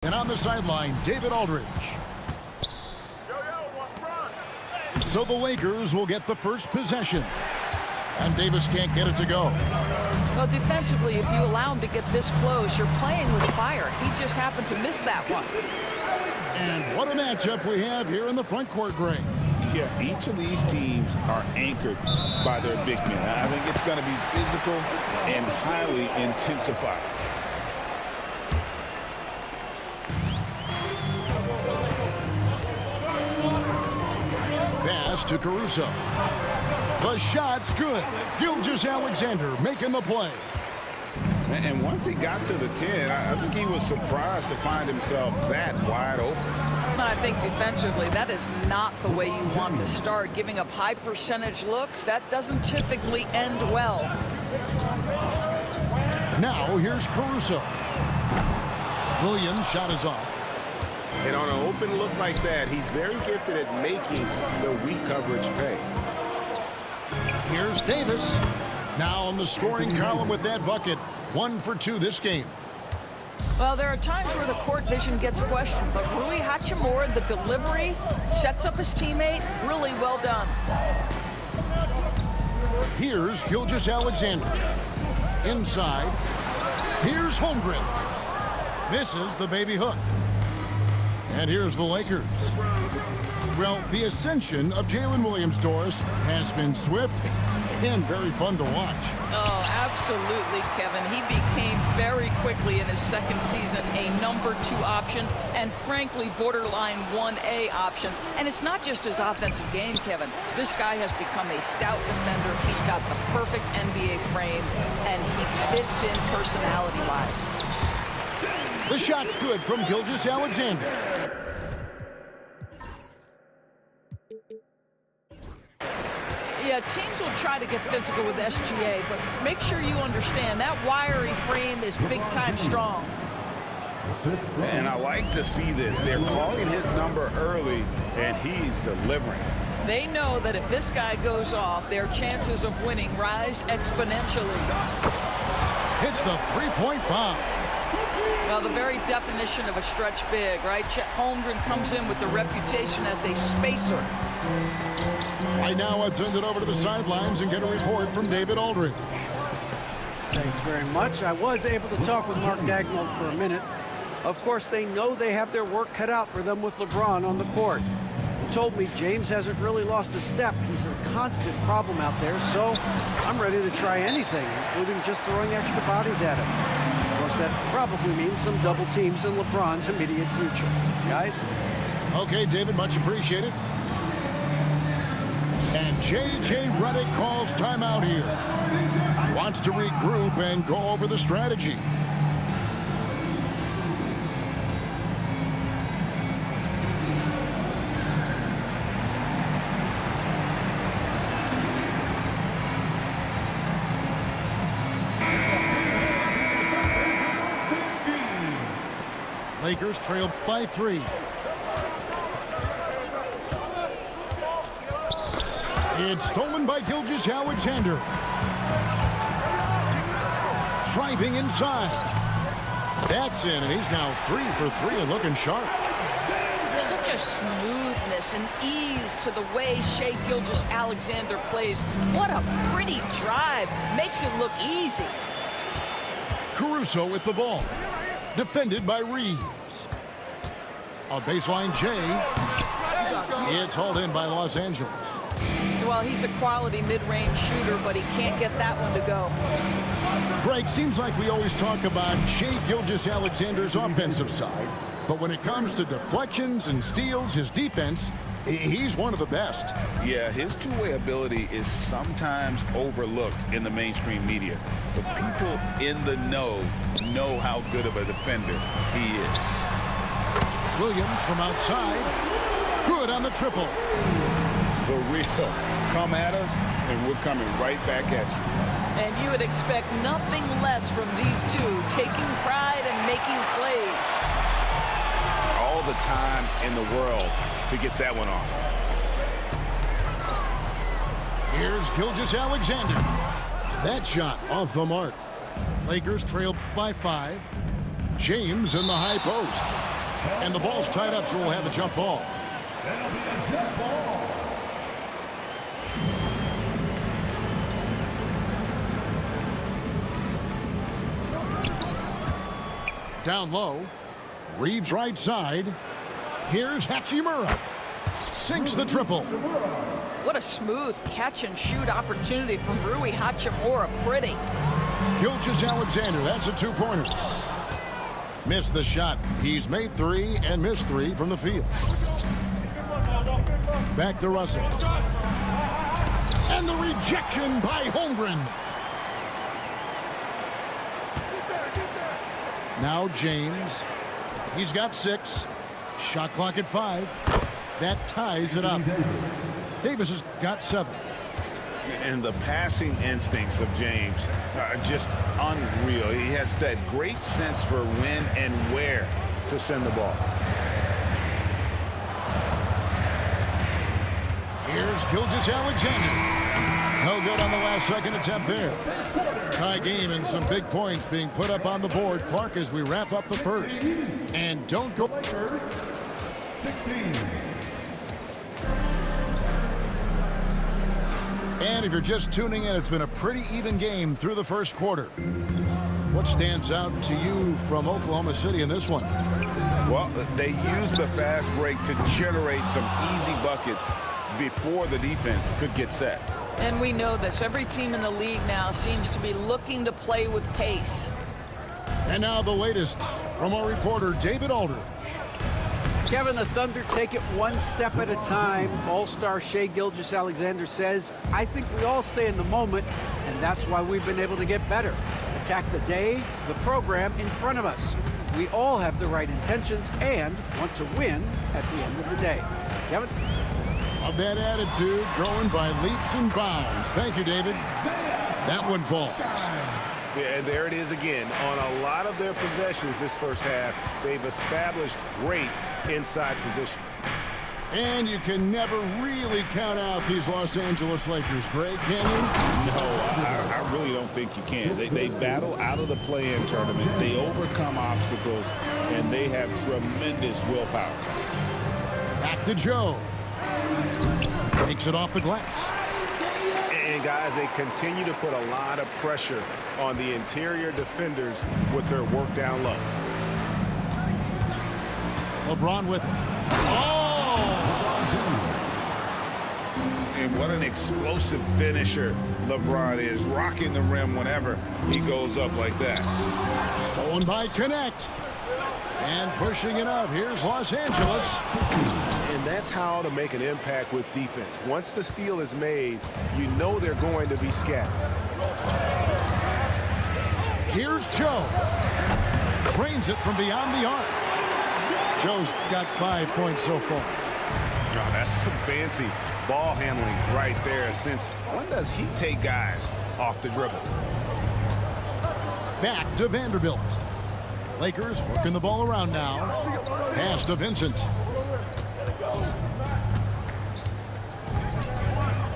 And on the sideline, David Aldridge. So the Lakers will get the first possession. And Davis can't get it to go. Well, defensively, if you allow him to get this close, you're playing with fire. He just happened to miss that one. And what a matchup we have here in the front court, Greg. Yeah, each of these teams are anchored by their big men. I think it's going to be physical and highly intensified. Pass to Caruso. The shot's good. Gilgeous-Alexander making the play. And once he got to the 10, I think he was surprised to find himself that wide open. I think defensively, that is not the way you want to start. Giving up high percentage looks, that doesn't typically end well. Now here's Caruso. Williams' shot is off. And on an open look like that, he's very gifted at making the weak coverage pay. Here's Davis. Now on the scoring column with that bucket. 1 for 2 this game. Well, there are times where the court vision gets questioned, but Rui Hachimura, the delivery, sets up his teammate. Really well done. Here's Gilgeous-Alexander. Inside. Here's Holmgren. Misses the baby hook. And here's the Lakers. Well, the ascension of Jalen Williams-Doris has been swift and very fun to watch. Oh, absolutely, Kevin. He became very quickly in his second season a number 2 option and, frankly, borderline 1A option. And it's not just his offensive game, Kevin. This guy has become a stout defender. He's got the perfect NBA frame, and he fits in personality-wise. The shot's good from Gilgeous-Alexander. Yeah, teams will try to get physical with SGA, but make sure you understand that wiry frame is big-time strong. And I like to see this. They're calling his number early, and he's delivering. They know that if this guy goes off, their chances of winning rise exponentially. Hits the three-point bomb. Well, the very definition of a stretch big, right? Chet Holmgren comes in with the reputation as a spacer. Right now, let's send it over to the sidelines and get a report from David Aldridge. Thanks very much. I was able to talk with Mark Daigneault for a minute. Of course, they know they have their work cut out for them with LeBron on the court. He told me James hasn't really lost a step. He's a constant problem out there, so I'm ready to try anything, including just throwing extra bodies at him. Of course, that probably means some double teams in LeBron's immediate future. Guys? Okay, David, much appreciated. And J.J. Redick calls timeout here. He wants to regroup and go over the strategy. Lakers trail by 3. It's stolen by Gilgeous-Alexander. Driving inside. That's in, and he's now 3 for 3 and looking sharp. Such a smoothness and ease to the way Shai Gilgeous-Alexander plays. What a pretty drive. Makes it look easy. Caruso with the ball. Defended by Reeves. A baseline J. It's hauled in by Los Angeles. Well, he's a quality mid-range shooter, but he can't get that one to go. Greg, seems like we always talk about Shai Gilgeous-Alexander's offensive side, but when it comes to deflections and steals, his defense, he's one of the best. Yeah, his two-way ability is sometimes overlooked in the mainstream media, but people in the know how good of a defender he is. Williams from outside. Good on the triple. The real. Come at us, and we're coming right back at you. And you would expect nothing less from these two, taking pride and making plays. All the time in the world to get that one off. Here's Gilgeous-Alexander. That shot off the mark. Lakers trail by 5. James in the high post. And the ball's tied up, so we'll have a jump ball. Down low. Reeves right side. Here's Hachimura. Sinks the triple. What a smooth catch-and-shoot opportunity from Rui Hachimura. Pretty. Gilgeous-Alexander, that's a two-pointer. Missed the shot. He's made 3 and missed 3 from the field. Back to Russell. And the rejection by Holmgren. Now James. He's got 6. Shot clock at 5. That ties it up. Davis has got 7. And the passing instincts of James are just unreal. He has that great sense for when and where to send the ball. Here's Gilgeous-Alexander. No good on the last second attempt there. Tie game and some big points being put up on the board. Clark, as we wrap up the first. And don't go. 16. And if you're just tuning in, it's been a pretty even game through the first quarter. What stands out to you from Oklahoma City in this one? Well, they used the fast break to generate some easy buckets before the defense could get set. And we know this. Every team in the league now seems to be looking to play with pace. And now the latest from our reporter, David Aldridge. Kevin, the Thunder take it one step at a time. All-star Shai Gilgeous-Alexander says, I think we all stay in the moment, and that's why we've been able to get better. Attack the day, the program in front of us. We all have the right intentions and want to win at the end of the day. Kevin? Of that attitude growing by leaps and bounds. Thank you, David. That one falls. Yeah, and there it is again. On a lot of their possessions this first half, they've established great inside position. And you can never really count out these Los Angeles Lakers, Greg, can you? No, I really don't think you can. They battle out of the play-in tournament. They overcome obstacles, and they have tremendous willpower. Back to Joe. Takes it off the glass. And guys, they continue to put a lot of pressure on the interior defenders with their work down low. LeBron with it. Oh! And what an explosive finisher LeBron is, rocking the rim whenever he goes up like that. Stolen by Connect. And pushing it up. Here's Los Angeles. And that's how to make an impact with defense. Once the steal is made, you know they're going to be scattered. Here's Joe. Trains it from beyond the arc. Joe's got 5 points so far. Oh, that's some fancy ball handling right there. Since when does he take guys off the dribble? Back to Vanderbilt. Lakers working the ball around now. Pass to Vincent.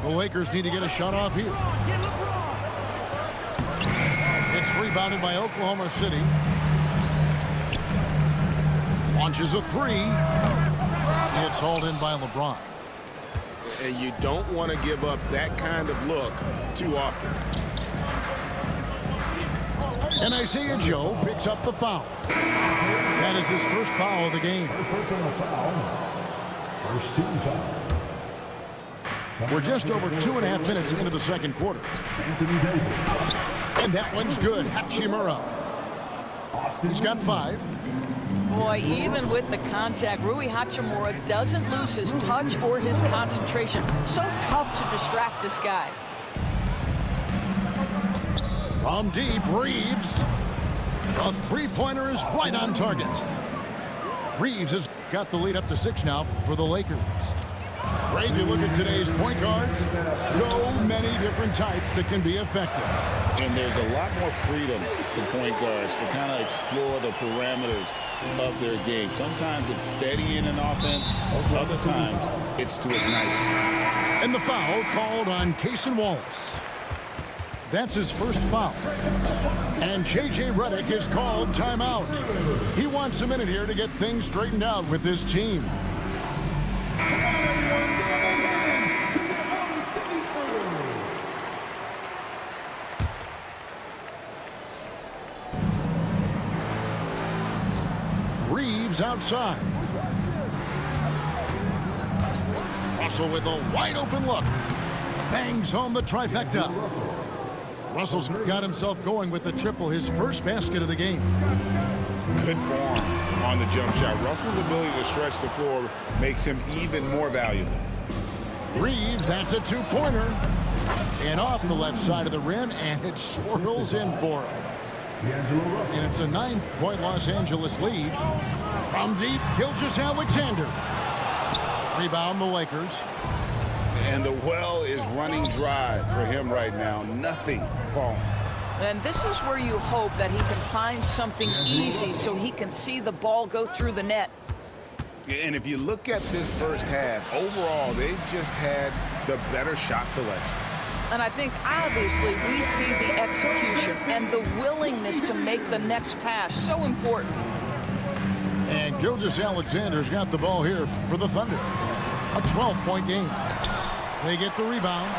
The Lakers need to get a shot off here. It's rebounded by Oklahoma City. Launches a 3. It's hauled in by LeBron. And you don't want to give up that kind of look too often. And Isaiah Joe picks up the foul. That is his first foul of the game. First team foul. We're just over 2.5 minutes into the second quarter. Anthony Davis. And that one's good. Hachimura. He's got 5. Boy, even with the contact, Rui Hachimura doesn't lose his touch or his concentration. So tough to distract this guy. From deep, Reeves. A three-pointer is right on target. Reeves has got the lead up to 6 now for the Lakers. Greg, you look at today's point guards, so many different types that can be effective. And there's a lot more freedom for point guards to kind of explore the parameters of their game. Sometimes it's steadying an offense. Other times it's to ignite. And the foul called on Cason Wallace. That's his first foul. And J.J. Redick is called timeout. He wants a minute here to get things straightened out with his team. Reeves outside. Russell with a wide open look. Bangs home the trifecta. Russell's got himself going with the triple, his first basket of the game. Good form on the jump shot. Russell's ability to stretch the floor makes him even more valuable. Reeves, that's a two-pointer. And off the left side of the rim, and it swirls in for him. And it's a 9-point Los Angeles lead. From deep, Gilgeous-Alexander. Rebound the Lakers. And the well is running dry for him right now. Nothing falling. And this is where you hope that he can find something easy so he can see the ball go through the net. And if you look at this first half, overall, they've just had the better shot selection. And I think, obviously, we see the execution and the willingness to make the next pass so important. And Gilgeous-Alexander's got the ball here for the Thunder. A 12-point game. They get the rebound.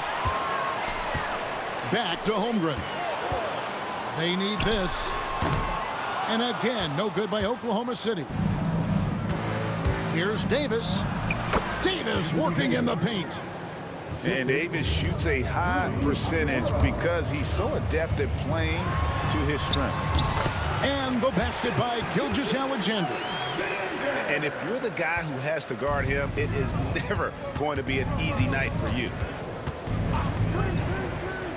Back to Holmgren. They need this. And again, no good by Oklahoma City. Here's Davis. Davis working in the paint. And Davis shoots a high percentage because he's so adept at playing to his strength. And the basket by Gilgeous-Alexander. And if you're the guy who has to guard him, it is never going to be an easy night for you.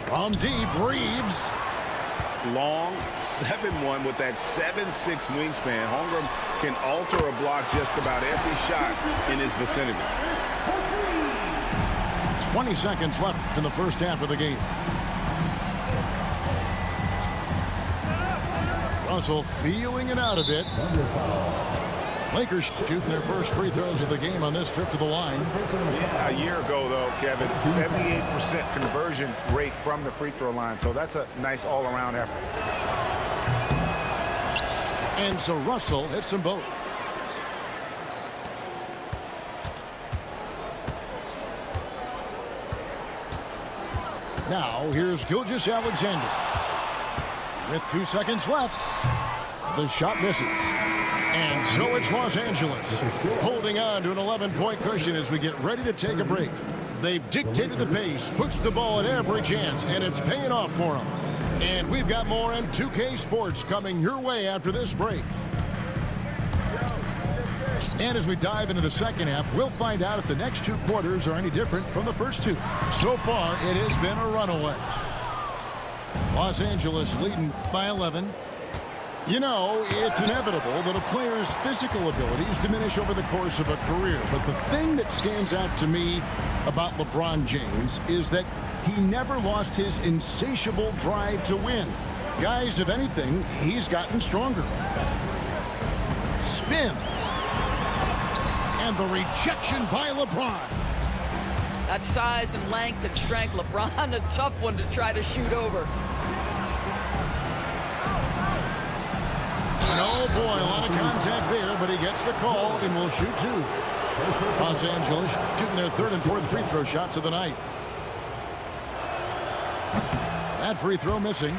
From deep, Reeves. Long 7-1 with that 7'6" wingspan. Holmgren can alter a block just about every shot in his vicinity. 20 seconds left in the first half of the game. Russell feeling it out a bit. Lakers shooting their first free throws of the game on this trip to the line. Yeah, a year ago, though, Kevin, 78% conversion rate from the free throw line. So that's a nice all-around effort. And so Russell hits them both. Now, here's Gilgeous-Alexander. With 2 seconds left, the shot misses. And so it's Los Angeles holding on to an 11-point cushion as we get ready to take a break. They've dictated the pace, pushed the ball at every chance, and it's paying off for them. And we've got more on 2K Sports coming your way after this break. And as we dive into the second half, we'll find out if the next 2 quarters are any different from the first 2. So far, it has been a runaway. Los Angeles leading by 11. You know, it's inevitable that a player's physical abilities diminish over the course of a career. But the thing that stands out to me about LeBron James is that he never lost his insatiable drive to win. Guys, if anything, he's gotten stronger. Spins. And the rejection by LeBron. That size and length and strength, LeBron, a tough one to try to shoot over. Oh boy, a lot of contact there, but he gets the call and will shoot 2. Los Angeles shooting their 3rd and 4th free throw shots of the night. That free throw missing.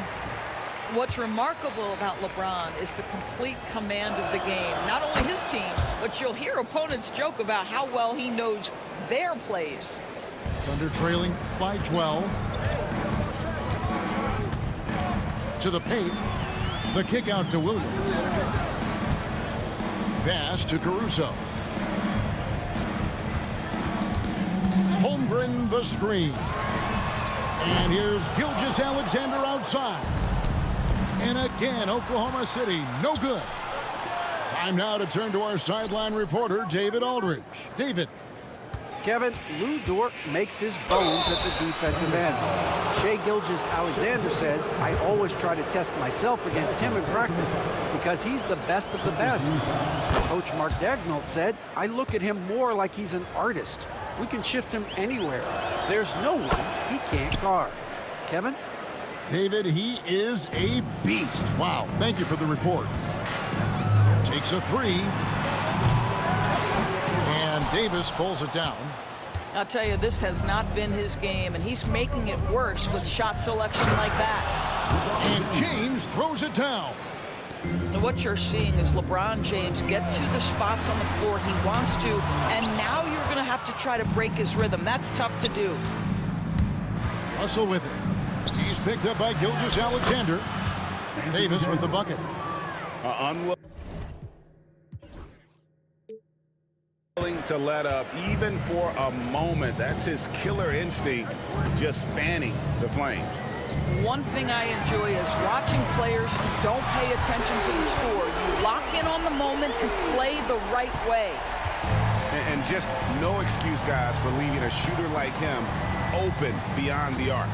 What's remarkable about LeBron is the complete command of the game. Not only his team, but you'll hear opponents joke about how well he knows their plays. Thunder trailing by 12. To the paint. The kick out to Williams. Pass to Caruso. Holmgren the screen. And here's Gilgeous-Alexander outside. And again, Oklahoma City, no good. Time now to turn to our sideline reporter, David Aldridge. David. Kevin, Lou Dort makes his bones at the defensive end. Shai Gilgeous-Alexander says, I always try to test myself against him in practice because he's the best of the best. Coach Mark Daigneault said, I look at him more like he's an artist. We can shift him anywhere. There's no one he can't guard. Kevin? David, he is a beast. Wow, thank you for the report. Takes a three. And Davis pulls it down. I'll tell you, this has not been his game, and he's making it worse with shot selection like that. And James throws it down. What you're seeing is LeBron James get to the spots on the floor he wants to, and now you're going to have to try to break his rhythm. That's tough to do. Russell with it. He's picked up by Gilgeous-Alexander. Davis with the bucket. Unwilling to let up even for a moment. That's his killer instinct, just fanning the flames. One thing I enjoy is watching players who don't pay attention to the score. You lock in on the moment and play the right way. And just no excuse, guys, for leaving a shooter like him open beyond the arc.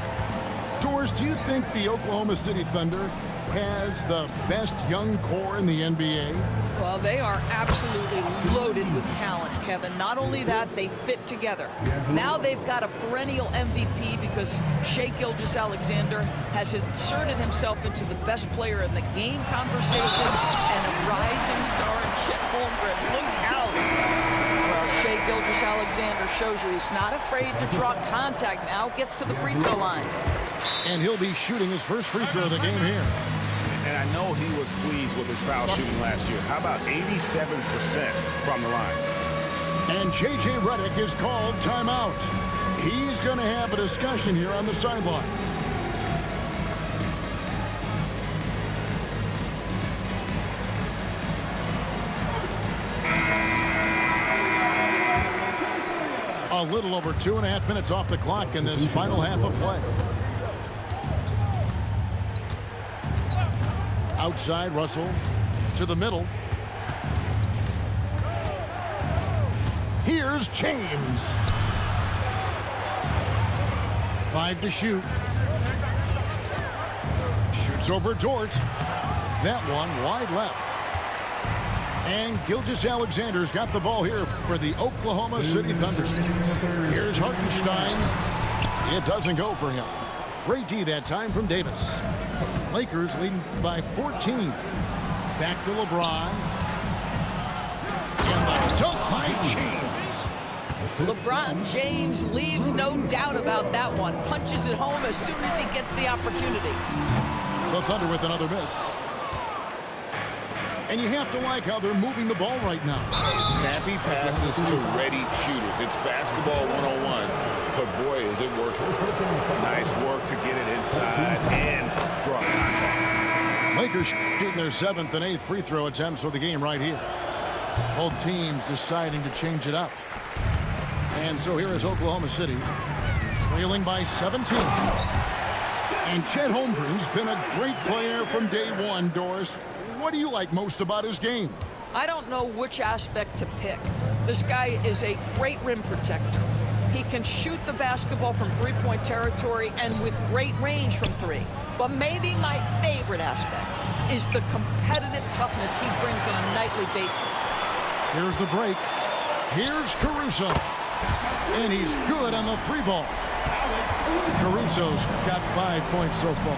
Doris, do you think the Oklahoma City Thunder has the best young core in the NBA? Well, they are absolutely loaded with talent, Kevin. Not only that, they fit together. Now they've got a perennial MVP because Shai Gilgeous-Alexander has inserted himself into the best player in the game conversation and a rising star in Chet Holmgren. Look out. Well, Shai Gilgeous-Alexander shows you he's not afraid to draw contact now, gets to the free throw line. And he'll be shooting his first free throw of the game here. And I know he was pleased with his foul shooting last year. How about 87% from the line? And J.J. Redick is called timeout. He's going to have a discussion here on the sideline. A little over 2.5 minutes off the clock in this final half of play. Outside, Russell to the middle. Here's James. 5 to shoot. Shoots over Dort. That one wide left. And Gilgeous-Alexander's got the ball here for the Oklahoma City Thunder. Here's Hartenstein. It doesn't go for him. Great D that time from Davis. Lakers leading by 14. Back to LeBron. And the dunk by James. LeBron James leaves no doubt about that one. Punches it home as soon as he gets the opportunity. The Thunder with another miss. And you have to like how they're moving the ball right now. Snappy passes to ready shooters. It's basketball 101, but boy, is it working. Nice work to get it inside and draw contact. Lakers shooting their 7th and 8th free throw attempts for the game right here. Both teams deciding to change it up. And so here is Oklahoma City, trailing by 17. And Chet Holmgren's been a great player from day one, Doris. What do you like most about his game? I don't know which aspect to pick. This guy is a great rim protector. He can shoot the basketball from three-point territory and with great range from three. But maybe my favorite aspect is the competitive toughness he brings on a nightly basis. Here's the break. Here's Caruso. And he's good on the three ball. Caruso's got 5 points so far.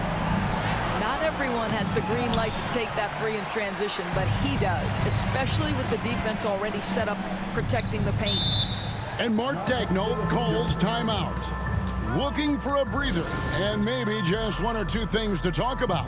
Not everyone has the green light to take that three in transition, but he does, especially with the defense already set up protecting the paint. And Mark Daigneault calls timeout. Looking for a breather and maybe just 1 or 2 things to talk about.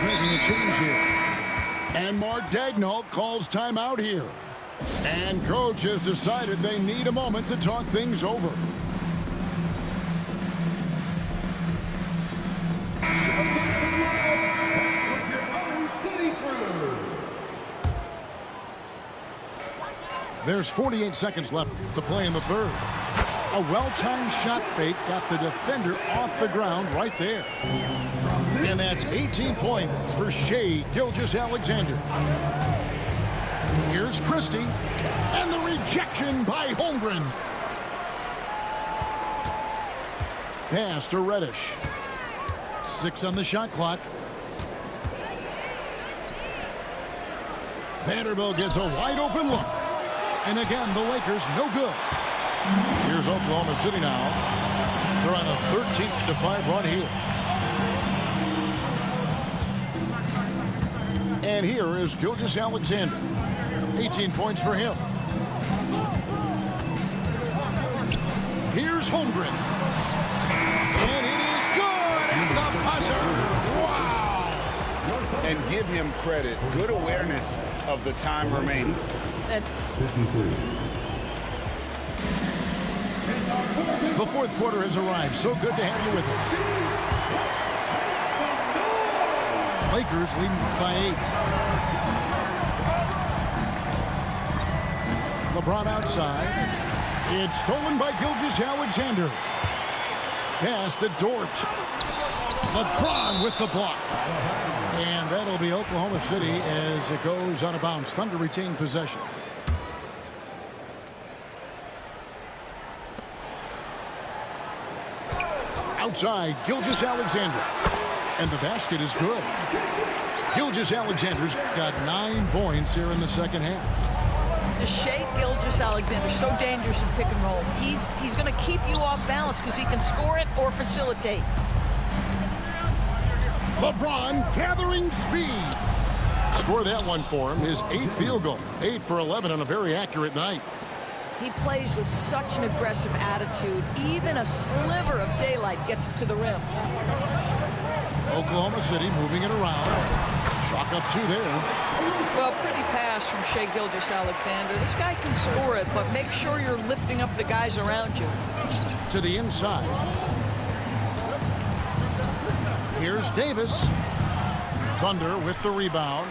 Making a change here. And Mark Daigneault calls timeout here. And coach has decided they need a moment to talk things over. There's 48 seconds left to play in the third. A well-timed shot fake got the defender off the ground right there. And that's 18 points for Shai Gilgeous-Alexander. Here's Christie, and the rejection by Holmgren. Pass to Reddish. 6 on the shot clock. Vanderbilt gets a wide open look. And again, the Lakers no good. Here's Oklahoma City now. They're on a 13-5 run here. And here is Gilgeous-Alexander. 18 points for him. Here's Holmgren. And it is good at the buzzer. Wow. And give him credit. Good awareness of the time remaining. The fourth quarter has arrived. So good to have you with us. Lakers leading by 8. LeBron outside. It's stolen by Gilgeous-Alexander. Pass to Dort. LeBron with the block. And that'll be Oklahoma City as it goes out of bounds. Thunder retain possession. Outside, Gilgeous-Alexander. And the basket is good. Gilgeous-Alexander's got 9 points here in the second half. Shai Gilgeous-Alexander, so dangerous in pick and roll. He's going to keep you off balance because he can score it or facilitate. LeBron gathering speed. Score that one for him. His 8th field goal. 8 for 11 on a very accurate night. He plays with such an aggressive attitude. Even a sliver of daylight gets him to the rim. Oklahoma City moving it around. Chalk up 2 there. Well, pretty pass from Shai Gilgeous-Alexander. This guy can score it, but make sure you're lifting up the guys around you. To the inside. Here's Davis. Thunder with the rebound.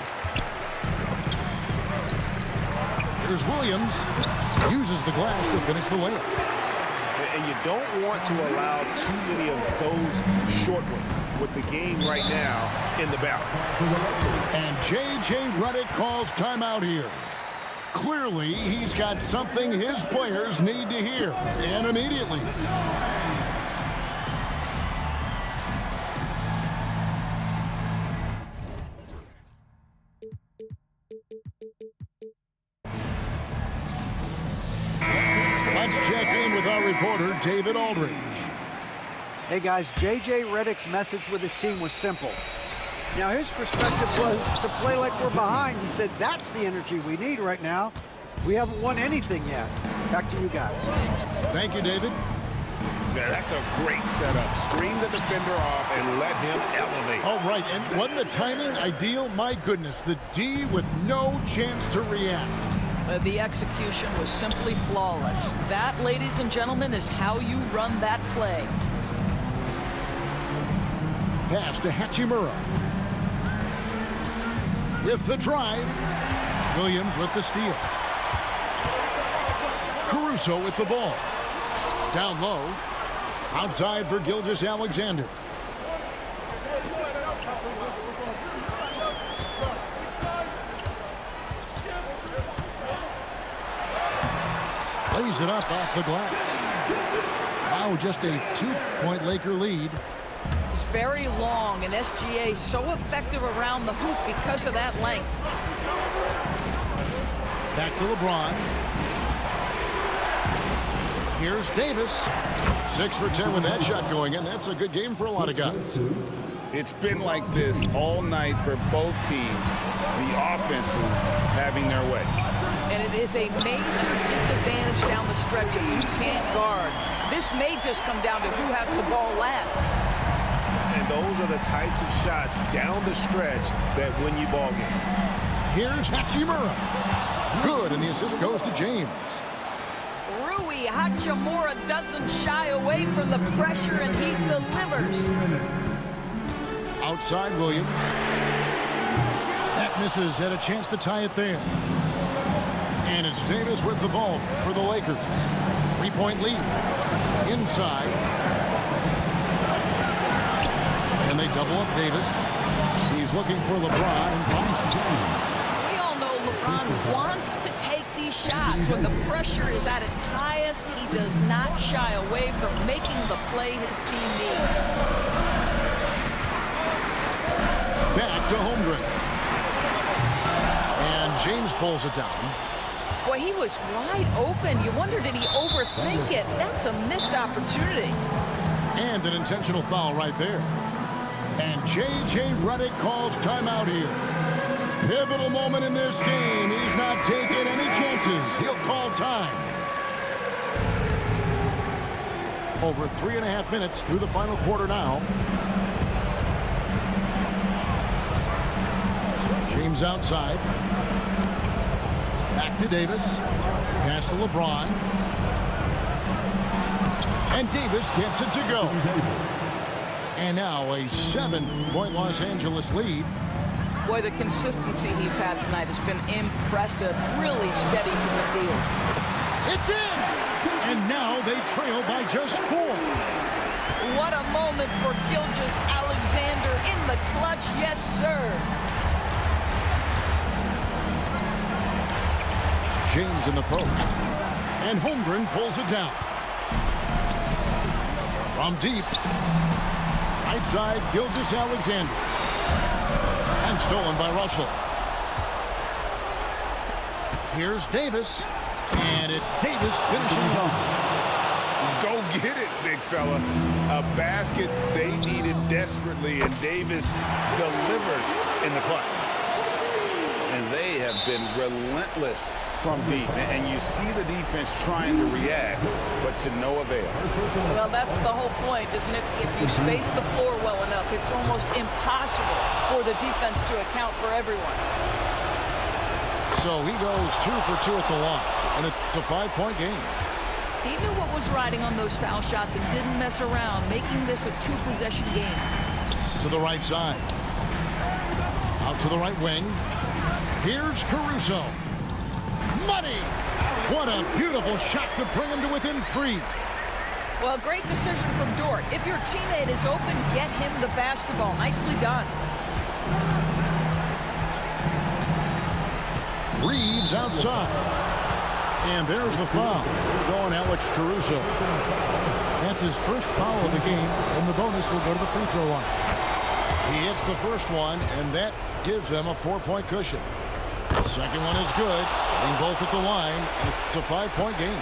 Here's Williams. Uses the glass to finish the layup. And you don't want to allow too many of those short ones with the game right now in the balance. And J.J. Redick calls timeout here. Clearly, he's got something his players need to hear, and immediately. Reporter David Aldridge. Hey guys, J.J. Redick's message with his team was simple. Now his perspective was to play like we're behind. He said that's the energy we need right now. We haven't won anything yet. Back to you guys. Thank you, David. Yeah, that's a great setup. Screen the defender off and let him elevate. All right, and wasn't the timing ideal? My goodness, the D with no chance to react. The execution was simply flawless. That, ladies and gentlemen, is how you run that play. Pass to Hachimura. With the drive. Williams with the steal. Caruso with the ball. Down low. Outside for Gilgeous-Alexander. Lays it up off the glass. Now just a 2-point Laker lead. It's very long, and SGA so effective around the hoop because of that length. Back to LeBron. Here's Davis. 6 for 10 with that shot going in. That's a good game for a lot of guys. It's been like this all night for both teams. The offenses having their way. And it is a major disadvantage down the stretch if you can't guard. This may just come down to who has the ball last. And those are the types of shots down the stretch that win you ball games. Here's Hachimura. Good, and the assist goes to James. Rui Hachimura doesn't shy away from the pressure, and he delivers. Outside Williams. That misses. Had a chance to tie it there. And it's Davis with the ball for the Lakers. 3-point lead. Inside. And they double up Davis. He's looking for LeBron and finds him. We all know LeBron wants to take these shots. When the pressure is at its highest, he does not shy away from making the play his team needs. Back to Holmgren. And James pulls it down. Boy, he was wide open. You wonder, did he overthink it? That's a missed opportunity. And an intentional foul right there. And J.J. Redick calls timeout here. Pivotal moment in this game. He's not taking any chances. He'll call time. Over 3.5 minutes through the final quarter now. James outside. Back to Davis. Pass to LeBron. And Davis gets it to go. And now a 7-point Los Angeles lead. Boy, the consistency he's had tonight has been impressive. Really steady from the field. It's in! And now they trail by just 4. What a moment for Gilgeous-Alexander in the clutch. Yes, sir. James in the post. And Holmgren pulls it down. From deep. Right side, Gilgeous-Alexander. And stolen by Russell. Here's Davis. And it's Davis finishing it off. Go get it, big fella. A basket they needed desperately, and Davis delivers in the clutch. And they have been relentless from deep. And you see the defense trying to react, but to no avail. Well, that's the whole point, isn't it? If you space the floor well enough, it's almost impossible for the defense to account for everyone. So he goes 2 for 2 at the line, and it's a 5-point game. He knew what was riding on those foul shots and didn't mess around, making this a 2-possession game. To the right side. Out to the right wing. Here's Caruso. Money! What a beautiful shot to bring him to within 3. Well, great decision from Dort. If your teammate is open, get him the basketball. Nicely done. Reeves outside. And there's the foul. Going Alex Caruso. That's his first foul of the game, and the bonus will go to the free throw line. He hits the first one, and that gives them a 4-point cushion. The second one is good, getting both at the line, and it's a 5-point game.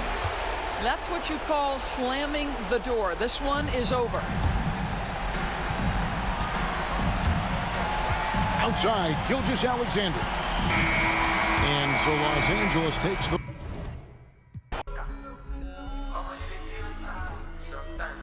That's what you call slamming the door. This one is over. Outside, Gilgeous-Alexander. And so Los Angeles takes the